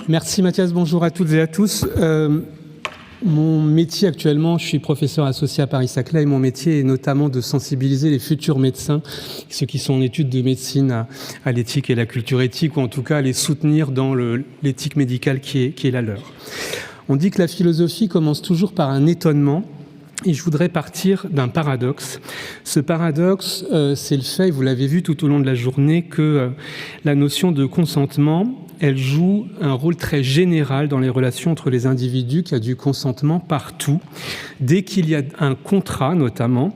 Merci Mathias, bonjour à toutes et à tous. Mon métier actuellement, je suis professeur associé à Paris-Saclay et mon métier est notamment de sensibiliser les futurs médecins, ceux qui sont en études de médecine à l'éthique et la culture éthique, ou en tout cas à les soutenir dans l'éthique médicale qui est la leur. On dit que la philosophie commence toujours par un étonnement. Et je voudrais partir d'un paradoxe. Ce paradoxe, c'est le fait, vous l'avez vu tout au long de la journée, que la notion de consentement, elle joue un rôle très général dans les relations entre les individus, qu'il y a du consentement partout, dès qu'il y a un contrat notamment.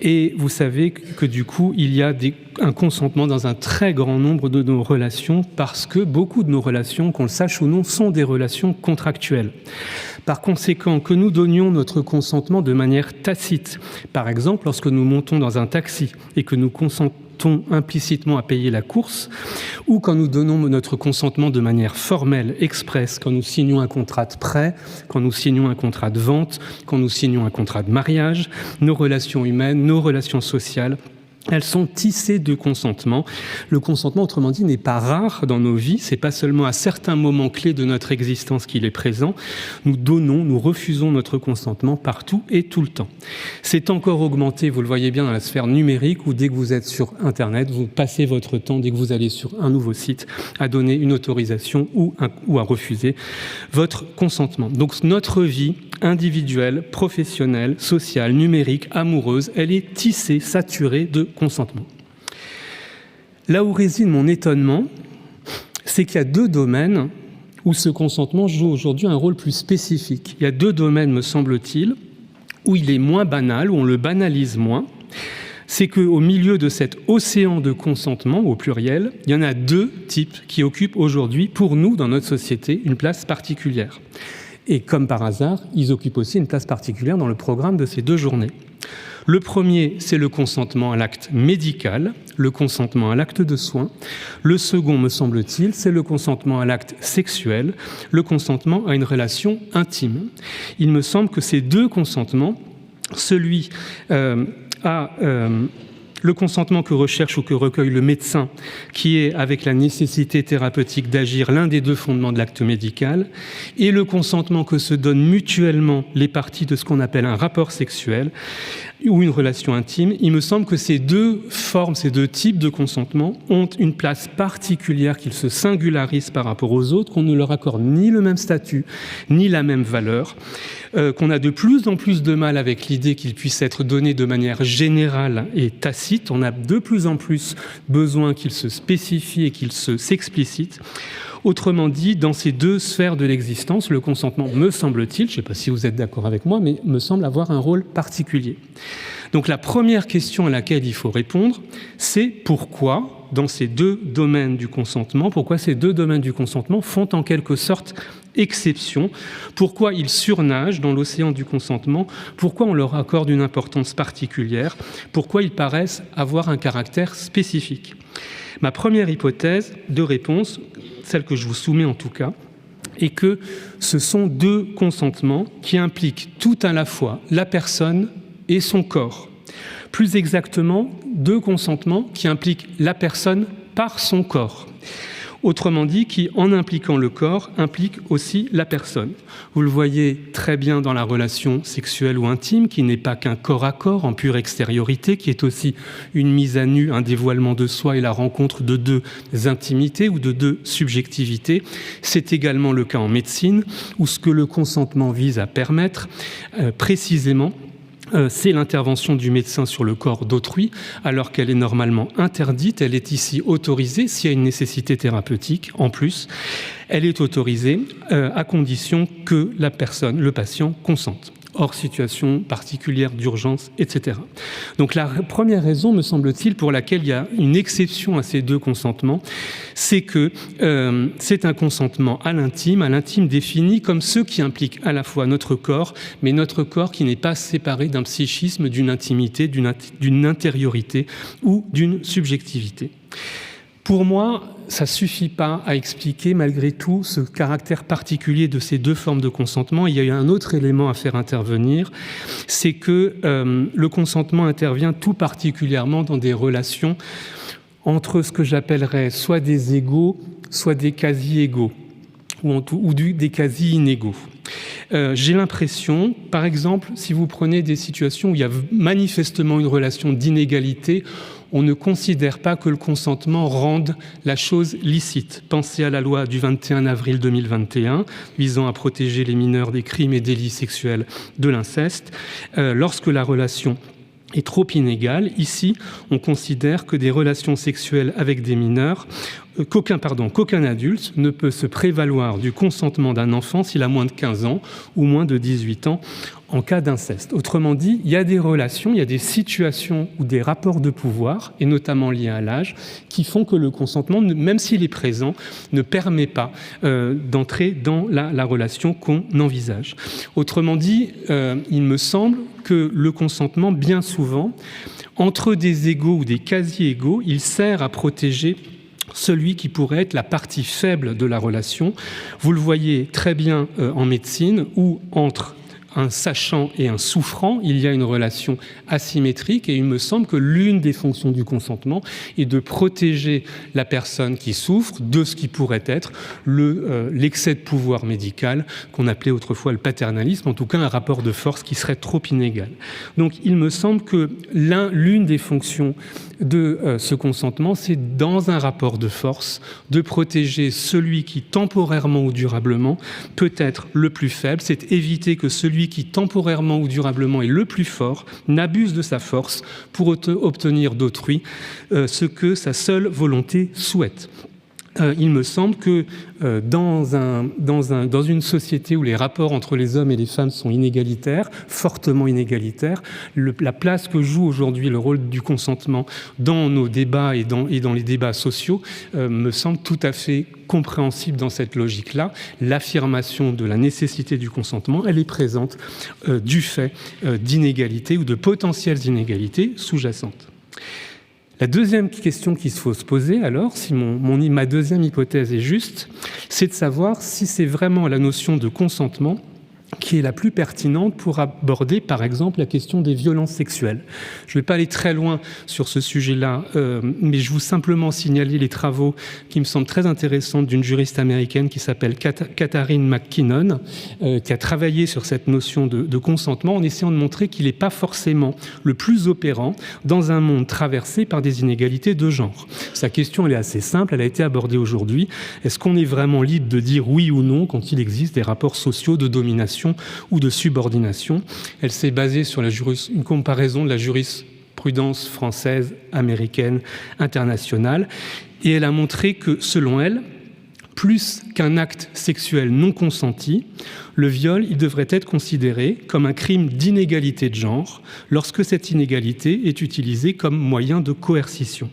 Et vous savez que du coup, il y a un consentement dans un très grand nombre de nos relations, parce que beaucoup de nos relations, qu'on le sache ou non, sont des relations contractuelles. Par conséquent, que nous donnions notre consentement de manière tacite, par exemple lorsque nous montons dans un taxi et que nous consentons implicitement à payer la course, ou quand nous donnons notre consentement de manière formelle, expresse, quand nous signons un contrat de prêt, quand nous signons un contrat de vente, quand nous signons un contrat de mariage, nos relations humaines, nos relations sociales, elles sont tissées de consentement. Le consentement, autrement dit, n'est pas rare dans nos vies. C'est pas seulement à certains moments clés de notre existence qu'il est présent. Nous donnons, nous refusons notre consentement partout et tout le temps. C'est encore augmenté, vous le voyez bien, dans la sphère numérique, où dès que vous êtes sur Internet, vous passez votre temps, dès que vous allez sur un nouveau site, à donner une autorisation ou à refuser votre consentement. Donc notre vie individuelle, professionnelle, sociale, numérique, amoureuse, elle est tissée, saturée de consentement. Là où réside mon étonnement, c'est qu'il y a deux domaines où ce consentement joue aujourd'hui un rôle plus spécifique. Il y a deux domaines, me semble-t-il, où il est moins banal, où on le banalise moins. C'est qu'au milieu de cet océan de consentement, au pluriel, il y en a deux types qui occupent aujourd'hui, pour nous, dans notre société, une place particulière. Et comme par hasard, ils occupent aussi une place particulière dans le programme de ces deux journées. Le premier, c'est le consentement à l'acte médical, le consentement à l'acte de soins. Le second, me semble-t-il, c'est le consentement à l'acte sexuel, le consentement à une relation intime. Il me semble que ces deux consentements, celui le consentement que recherche ou que recueille le médecin, qui est, avec la nécessité thérapeutique d'agir, l'un des deux fondements de l'acte médical, et le consentement que se donnent mutuellement les parties de ce qu'on appelle un rapport sexuel ou une relation intime, il me semble que ces deux formes, ces deux types de consentement ont une place particulière, qu'ils se singularisent par rapport aux autres, qu'on ne leur accorde ni le même statut, ni la même valeur, qu'on a de plus en plus de mal avec l'idée qu'ils puissent être donnés de manière générale et tacite. On a de plus en plus besoin qu'ils se spécifient et qu'ils s'explicitent. Autrement dit, dans ces deux sphères de l'existence, le consentement, me semble-t-il, je ne sais pas si vous êtes d'accord avec moi, mais me semble avoir un rôle particulier. Donc la première question à laquelle il faut répondre, c'est pourquoi, dans ces deux domaines du consentement, pourquoi ces deux domaines du consentement font en quelque sorte exception, pourquoi ils surnagent dans l'océan du consentement, pourquoi on leur accorde une importance particulière, pourquoi ils paraissent avoir un caractère spécifique. Ma première hypothèse de réponse, celle que je vous soumets en tout cas, est que ce sont deux consentements qui impliquent tout à la fois la personne et son corps. Plus exactement, deux consentements qui impliquent la personne par son corps. Autrement dit, qui, en impliquant le corps, implique aussi la personne. Vous le voyez très bien dans la relation sexuelle ou intime, qui n'est pas qu'un corps à corps en pure extériorité, qui est aussi une mise à nu, un dévoilement de soi et la rencontre de deux intimités ou de deux subjectivités. C'est également le cas en médecine, où ce que le consentement vise à permettre, précisément, c'est l'intervention du médecin sur le corps d'autrui, alors qu'elle est normalement interdite. Elle est ici autorisée s'il y a une nécessité thérapeutique. En plus, elle est autorisée à condition que la personne, le patient, consente. Hors situation particulière d'urgence, etc. Donc la première raison, me semble-t-il, pour laquelle il y a une exception à ces deux consentements, c'est que c'est un consentement à l'intime défini comme ceux qui impliquent à la fois notre corps, mais notre corps qui n'est pas séparé d'un psychisme, d'une intimité, d'une intériorité ou d'une subjectivité. Pour moi, ça ne suffit pas à expliquer malgré tout ce caractère particulier de ces deux formes de consentement. Il y a eu un autre élément à faire intervenir, c'est que le consentement intervient tout particulièrement dans des relations entre ce que j'appellerais soit des égaux, soit des quasi-égaux. des quasi inégaux. J'ai l'impression, par exemple, si vous prenez des situations où il y a manifestement une relation d'inégalité, on ne considère pas que le consentement rende la chose licite. Pensez à la loi du 21 avril 2021 visant à protéger les mineurs des crimes et délits sexuels de l'inceste. Lorsque la relation est trop inégale, ici, on considère que des relations sexuelles avec des mineurs, qu'aucun adulte ne peut se prévaloir du consentement d'un enfant s'il a moins de 15 ans ou moins de 18 ans en cas d'inceste. Autrement dit, il y a des relations, il y a des situations ou des rapports de pouvoir, et notamment liés à l'âge, qui font que le consentement, même s'il est présent, ne permet pas d'entrer dans la relation qu'on envisage. Autrement dit, il me semble que le consentement, bien souvent, entre des égaux ou des quasi-égaux, il sert à protéger celui qui pourrait être la partie faible de la relation. Vous le voyez très bien en médecine, où entre un sachant et un souffrant, il y a une relation asymétrique, et il me semble que l'une des fonctions du consentement est de protéger la personne qui souffre de ce qui pourrait être l'excès de pouvoir médical qu'on appelait autrefois le paternalisme, en tout cas un rapport de force qui serait trop inégal. Donc il me semble que l'une des fonctions de ce consentement, c'est dans un rapport de force de protéger celui qui temporairement ou durablement peut être le plus faible, c'est éviter que celui qui temporairement ou durablement est le plus fort n'abuse de sa force pour obtenir d'autrui ce que sa seule volonté souhaite. Il me semble que dans une société où les rapports entre les hommes et les femmes sont inégalitaires, fortement inégalitaires, la place que joue aujourd'hui le rôle du consentement dans nos débats et dans les débats sociaux me semble tout à fait compréhensible dans cette logique-là. L'affirmation de la nécessité du consentement, elle est présente du fait d'inégalités ou de potentielles inégalités sous-jacentes. La deuxième question qu'il faut se poser, alors, si ma deuxième hypothèse est juste, c'est de savoir si c'est vraiment la notion de consentement qui est la plus pertinente pour aborder, par exemple, la question des violences sexuelles. Je ne vais pas aller très loin sur ce sujet-là, mais je vous simplement signaler les travaux qui me semblent très intéressants d'une juriste américaine qui s'appelle Catherine McKinnon, qui a travaillé sur cette notion de consentement en essayant de montrer qu'il n'est pas forcément le plus opérant dans un monde traversé par des inégalités de genre. Sa question, elle est assez simple, elle a été abordée aujourd'hui. Est-ce qu'on est vraiment libre de dire oui ou non quand il existe des rapports sociaux de domination ou de subordination? Elle s'est basée sur une comparaison de la jurisprudence française, américaine, internationale, et elle a montré que, selon elle, plus qu'un acte sexuel non consenti, le viol, il devrait être considéré comme un crime d'inégalité de genre lorsque cette inégalité est utilisée comme moyen de coercition.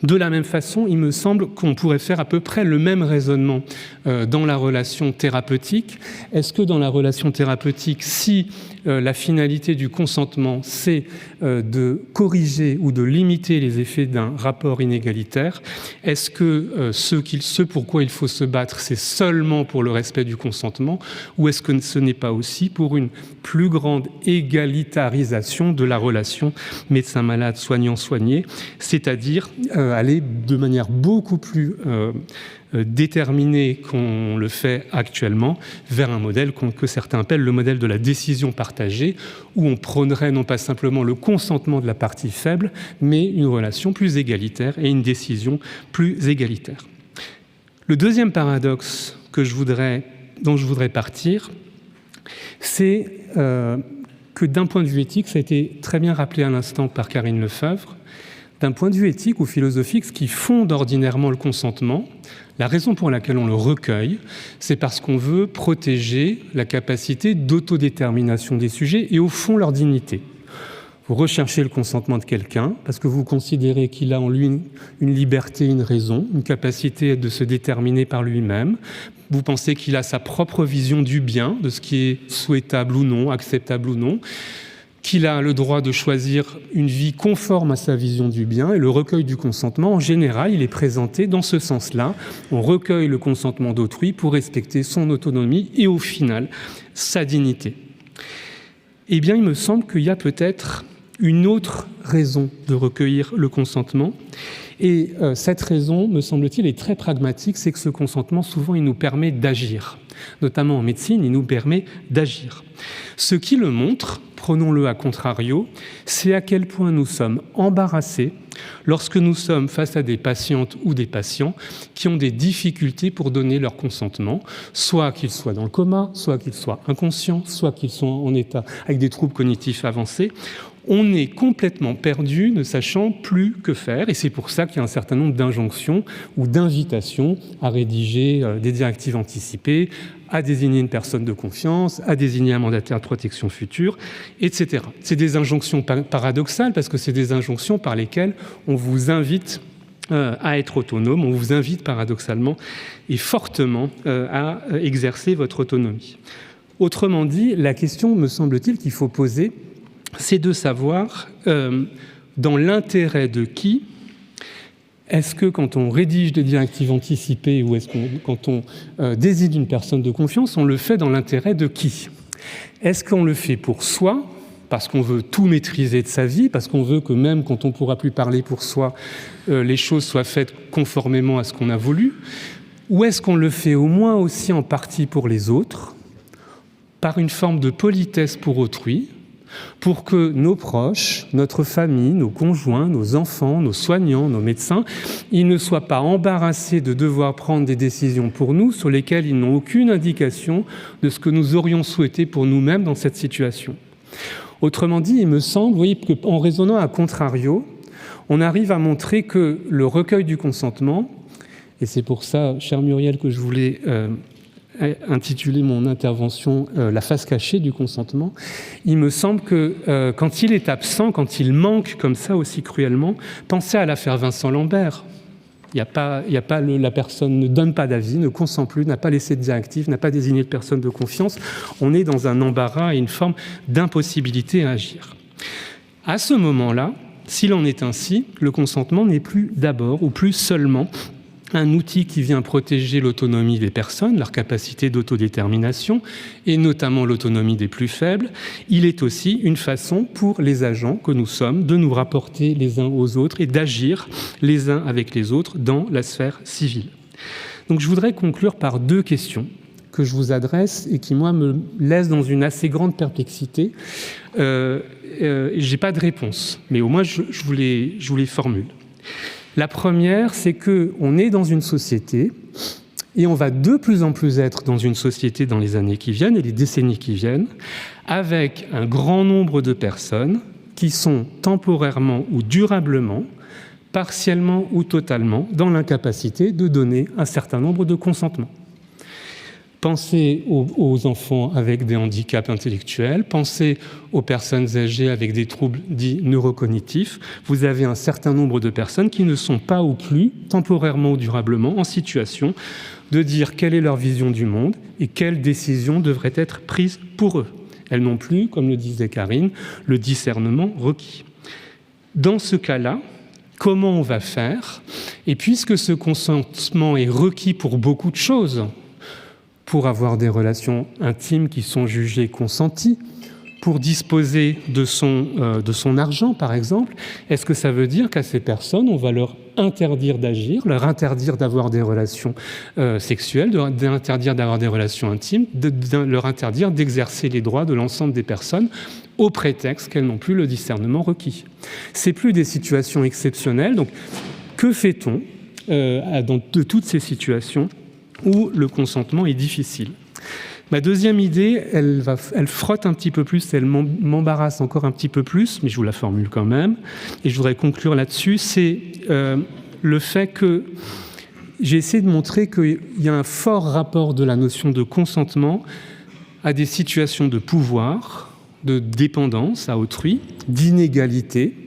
De la même façon, il me semble qu'on pourrait faire à peu près le même raisonnement dans la relation thérapeutique. Est-ce que dans la relation thérapeutique, si la finalité du consentement, c'est de corriger ou de limiter les effets d'un rapport inégalitaire, est-ce que ce pourquoi il faut se battre, c'est seulement pour le respect du consentement, ou est-ce que ce n'est pas aussi pour une plus grande égalitarisation de la relation médecin-malade, soignant-soigné, c'est-à-dire aller de manière beaucoup plus déterminée qu'on le fait actuellement vers un modèle que certains appellent le modèle de la décision partagée, où on prônerait non pas simplement le consentement de la partie faible, mais une relation plus égalitaire et une décision plus égalitaire. Le deuxième paradoxe dont je voudrais partir, c'est que d'un point de vue éthique, ça a été très bien rappelé à l'instant par Karine Lefebvre, d'un point de vue éthique ou philosophique, ce qui fonde ordinairement le consentement, la raison pour laquelle on le recueille, c'est parce qu'on veut protéger la capacité d'autodétermination des sujets et au fond leur dignité. Vous recherchez le consentement de quelqu'un parce que vous considérez qu'il a en lui une liberté, une raison, une capacité de se déterminer par lui-même. Vous pensez qu'il a sa propre vision du bien, de ce qui est souhaitable ou non, acceptable ou non, qu'il a le droit de choisir une vie conforme à sa vision du bien, et le recueil du consentement, en général, il est présenté dans ce sens-là. On recueille le consentement d'autrui pour respecter son autonomie et, au final, sa dignité. Eh bien, il me semble qu'il y a peut-être une autre raison de recueillir le consentement. Et cette raison, me semble-t-il, est très pragmatique, c'est que ce consentement, souvent, il nous permet d'agir. Notamment en médecine, il nous permet d'agir. Ce qui le montre, prenons-le à contrario, c'est à quel point nous sommes embarrassés lorsque nous sommes face à des patientes ou des patients qui ont des difficultés pour donner leur consentement, soit qu'ils soient dans le coma, soit qu'ils soient inconscients, soit qu'ils soient en état avec des troubles cognitifs avancés. On est complètement perdu, ne sachant plus que faire, et c'est pour ça qu'il y a un certain nombre d'injonctions ou d'invitations à rédiger des directives anticipées, à désigner une personne de confiance, à désigner un mandataire de protection future, etc. C'est des injonctions paradoxales parce que c'est des injonctions par lesquelles on vous invite à être autonome, on vous invite paradoxalement et fortement à exercer votre autonomie. Autrement dit, la question, me semble-t-il, qu'il faut poser, c'est de savoir dans l'intérêt de qui est-ce que quand on rédige des directives anticipées ou est-ce quand on désigne une personne de confiance, on le fait dans l'intérêt de qui? Est-ce qu'on le fait pour soi, parce qu'on veut tout maîtriser de sa vie, parce qu'on veut que même quand on ne pourra plus parler pour soi, les choses soient faites conformément à ce qu'on a voulu? Ou est-ce qu'on le fait au moins aussi en partie pour les autres, par une forme de politesse pour autrui, pour que nos proches, notre famille, nos conjoints, nos enfants, nos soignants, nos médecins, ils ne soient pas embarrassés de devoir prendre des décisions pour nous sur lesquelles ils n'ont aucune indication de ce que nous aurions souhaité pour nous-mêmes dans cette situation. Autrement dit, il me semble, vous voyez, qu'en raisonnant à contrario, on arrive à montrer que le recueil du consentement, et c'est pour ça, cher Muriel, que je voulais intituler mon intervention « La face cachée du consentement », il me semble que quand il est absent, quand il manque comme ça aussi cruellement, pensez à l'affaire Vincent Lambert. La personne ne donne pas d'avis, ne consent plus, n'a pas laissé de directive, n'a pas désigné de personne de confiance. On est dans un embarras et une forme d'impossibilité à agir. À ce moment-là, s'il en est ainsi, le consentement n'est plus d'abord ou plus seulement un outil qui vient protéger l'autonomie des personnes, leur capacité d'autodétermination, et notamment l'autonomie des plus faibles. Il est aussi une façon pour les agents que nous sommes de nous rapporter les uns aux autres et d'agir les uns avec les autres dans la sphère civile. Donc je voudrais conclure par deux questions que je vous adresse et qui, moi, me laissent dans une assez grande perplexité. Je n'ai pas de réponse, mais au moins je vous les formule. La première, c'est qu'on est dans une société et on va de plus en plus être dans une société dans les années qui viennent et les décennies qui viennent, avec un grand nombre de personnes qui sont temporairement ou durablement, partiellement ou totalement, dans l'incapacité de donner un certain nombre de consentements. Pensez aux enfants avec des handicaps intellectuels, pensez aux personnes âgées avec des troubles dits neurocognitifs. Vous avez un certain nombre de personnes qui ne sont pas ou plus, temporairement ou durablement, en situation de dire quelle est leur vision du monde et quelles décisions devraient être prises pour eux. Elles n'ont plus, comme le disait Karine, le discernement requis. Dans ce cas-là, comment on va faire? Et puisque ce consentement est requis pour beaucoup de choses, pour avoir des relations intimes qui sont jugées consenties, pour disposer de son argent, par exemple, est-ce que ça veut dire qu'à ces personnes, on va leur interdire d'agir, leur interdire d'avoir des relations sexuelles, leur interdire d'avoir des relations intimes, leur interdire d'exercer les droits de l'ensemble des personnes au prétexte qu'elles n'ont plus le discernement requis? C'est plus des situations exceptionnelles. Donc, que fait-on de toutes ces situations où le consentement est difficile? Ma deuxième idée, elle frotte un petit peu plus, elle m'embarrasse encore un petit peu plus, mais je vous la formule quand même, et je voudrais conclure là-dessus, c'est le fait que j'ai essayé de montrer qu'il y a un fort rapport de la notion de consentement à des situations de pouvoir, de dépendance à autrui, d'inégalité,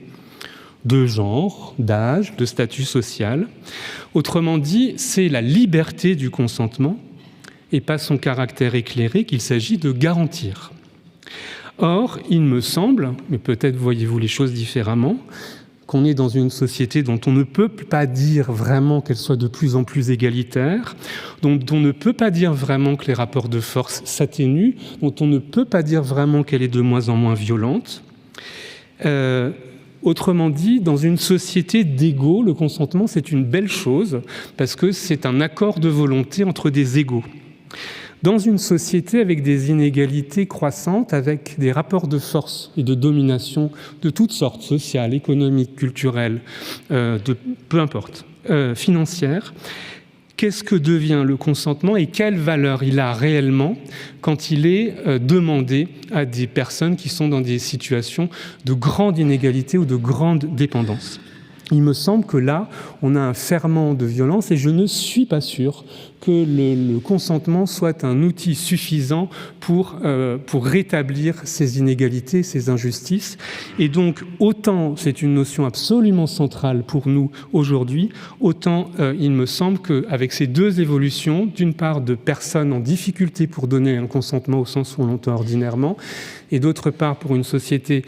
de genre, d'âge, de statut social. Autrement dit, c'est la liberté du consentement et pas son caractère éclairé qu'il s'agit de garantir. Or, il me semble, mais peut-être voyez-vous les choses différemment, qu'on est dans une société dont on ne peut pas dire vraiment qu'elle soit de plus en plus égalitaire, dont on ne peut pas dire vraiment que les rapports de force s'atténuent, dont on ne peut pas dire vraiment qu'elle est de moins en moins violente. Autrement dit, dans une société d'égaux, le consentement, c'est une belle chose parce que c'est un accord de volonté entre des égaux. Dans une société avec des inégalités croissantes, avec des rapports de force et de domination de toutes sortes, sociales, économiques, culturelles, peu importe, financières, qu'est-ce que devient le consentement et quelle valeur il a réellement quand il est demandé à des personnes qui sont dans des situations de grande inégalité ou de grande dépendance? Il me semble que là, on a un ferment de violence et je ne suis pas sûr que le consentement soit un outil suffisant pour rétablir ces inégalités, ces injustices. Et donc, autant c'est une notion absolument centrale pour nous aujourd'hui, autant il me semble qu'avec ces deux évolutions, d'une part de personnes en difficulté pour donner un consentement au sens où on l'entend ordinairement, et d'autre part pour une société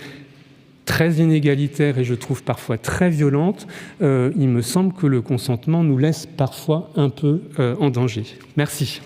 très inégalitaire et je trouve parfois très violente, il me semble que le consentement nous laisse parfois un peu en danger. Merci.